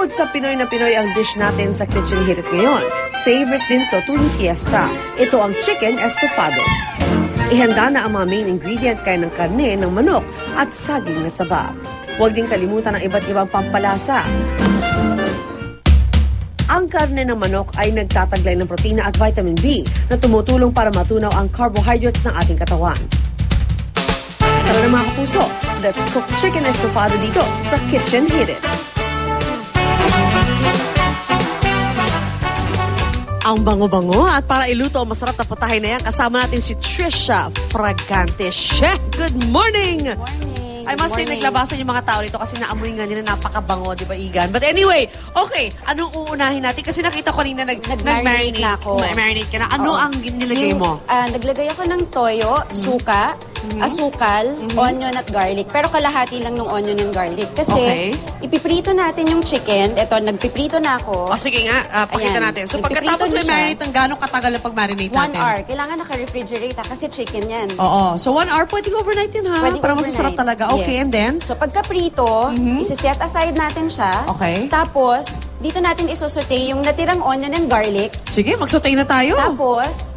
Bukod sa Pinoy na Pinoy ang dish natin sa Kitchen Hirit ngayon, favorite din to tuwing fiesta. Ito ang chicken estofado. Ihanda na ang mga main ingredient kaya ng karne ng manok at saging na saba. Huwag din kalimutan ang iba't ibang pampalasa. Ang karne ng manok ay nagtataglay ng protina at vitamin B na tumutulong para matunaw ang carbohydrates ng ating katawan. Tara na mga kapuso, let's cook chicken estofado dito sa Kitchen Hirit. Ang bango-bango at para iluto ang masarap na putahe na yan, kasama natin si Trisha Fragante. Chef, good morning! Good morning. I must say, naglabasan yung mga tao dito kasi naamoy nga nila napakabango, di ba, Igan? But anyway, okay, anong uunahin natin? Kasi nakita ko kanina nag-marinate na ako. Marinate ka na. Ano ang nilagay mo? Naglagay ako ng toyo, suka, asukal, onion at garlic. Pero kalahati lang ng onion and garlic. Kasi ipiprito natin yung chicken. Ito, nagpiprito na ako. Sige nga, pakita natin. So pagkatapos may marinate, ng gano'ng katagal ang pag-marinate natin? 1 hour. Kailangan naka-refrigerate kasi chicken yan. Oo. So 1 hour, pwedeng overnight din ha? Pwedeng para overnight. masasarap talaga. Okay, and then? So pagka-prito, isi-set aside natin siya. Okay. Tapos, dito natin isosaute yung natirang onion and garlic. Sige, magsaute na tayo. Tapos,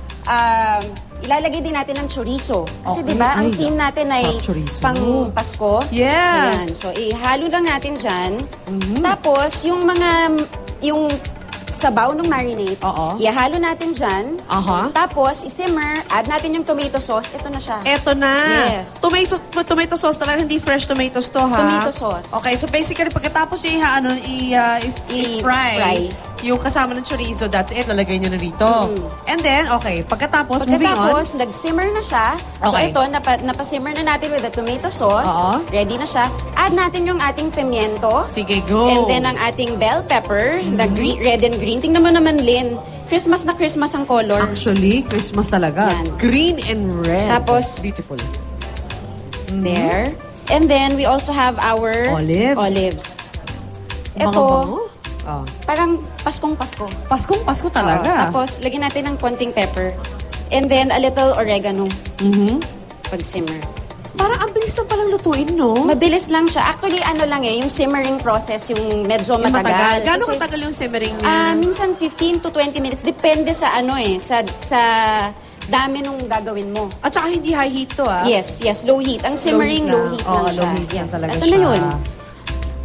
ilalagay din natin ng chorizo. Kasi di ba, ang team natin ay pang Pasko. Yes. So, ihalo lang natin dyan. Tapos, yung sabaw ng marinade, ihalo natin dyan. Tapos, isimmer, add natin yung tomato sauce. Ito na siya. Ito na. Yes. Tomato sauce talaga, hindi fresh tomatoes to, ha? Tomato sauce. Okay, so basically, pagkatapos yung i-fry, yung kasama ng chorizo, that's it, lalagay nyo na rito. And then, okay, pagkatapos, moving on. Pagkatapos, nag-simmer na siya. So, ito, napasimmer na natin with the tomato sauce. Ready na siya. Add natin yung ating pimiento. Sige, go. And then, ang ating bell pepper, the red and green. Tingnan mo naman, Lynn. Christmas na Christmas ang color. Actually, Christmas talaga. Yan. Green and red. Tapos, beautiful. There. And then, we also have our olives. Ito, parang Paskong-Pasko. Paskong-Pasko talaga. Tapos, lagyan natin ng konting pepper. And then, a little oregano. Pag-simmer. Parang ang bilis lang palang lutuin, no? Mabilis lang siya. Actually, yung simmering process, yung medyo matagal. Gano'ng katagal yung simmering niya? Minsan 15 to 20 minutes. Depende sa sa dami nung gagawin mo. At saka hindi high heat to, ah? Yes, low heat. Ang simmering, low heat lang siya. Low heat lang talaga siya. Ito na yun.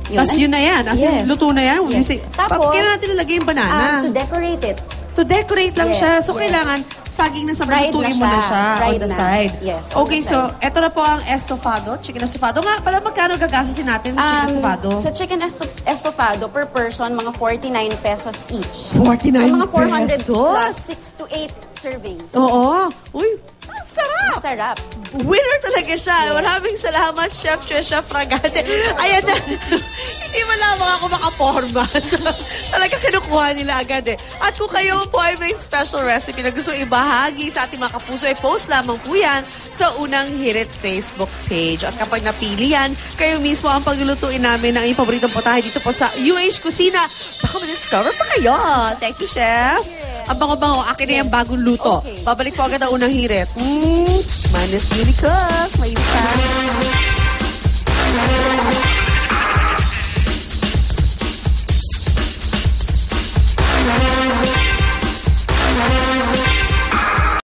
Tapos yun na yan. As in, luto na yan. Yes. Tapos, kailangan natin nilagay yung banana. To decorate it. To decorate lang siya. So, kailangan saging na sa lutuin mo na siya on the side. Yes, okay, so, eto na po ang estofado, chicken estofado. Nga pala, magkano gagastusin natin sa chicken estofado? Sa chicken estofado, per person, mga 49 pesos each. 49 so, mga 400 pesos? plus 6 to 8 servings. Oo. Uy, sarap! Sarap. Winner talaga siya. Maraming salamat, Chef Trisha Fragante. Ayan na. Hindi mo lamang ako makaporma. So, talaga kinukuha nila agad eh. At kung kayo po ay may special recipe na gusto ibahagi sa ating mga kapuso, ay post lamang po yan sa Unang Hirit Facebook page. At kapag napili yan, kayo mismo ang paglulutuin namin ng inyong paboritong putahe dito po sa UH Kusina. Baka ma-discover pa kayo. Thank you, Chef. Ang bango-bango, akin na yung bagong luto. Babalik po agad ang Unang Hirit. Minus Unicook. May isa.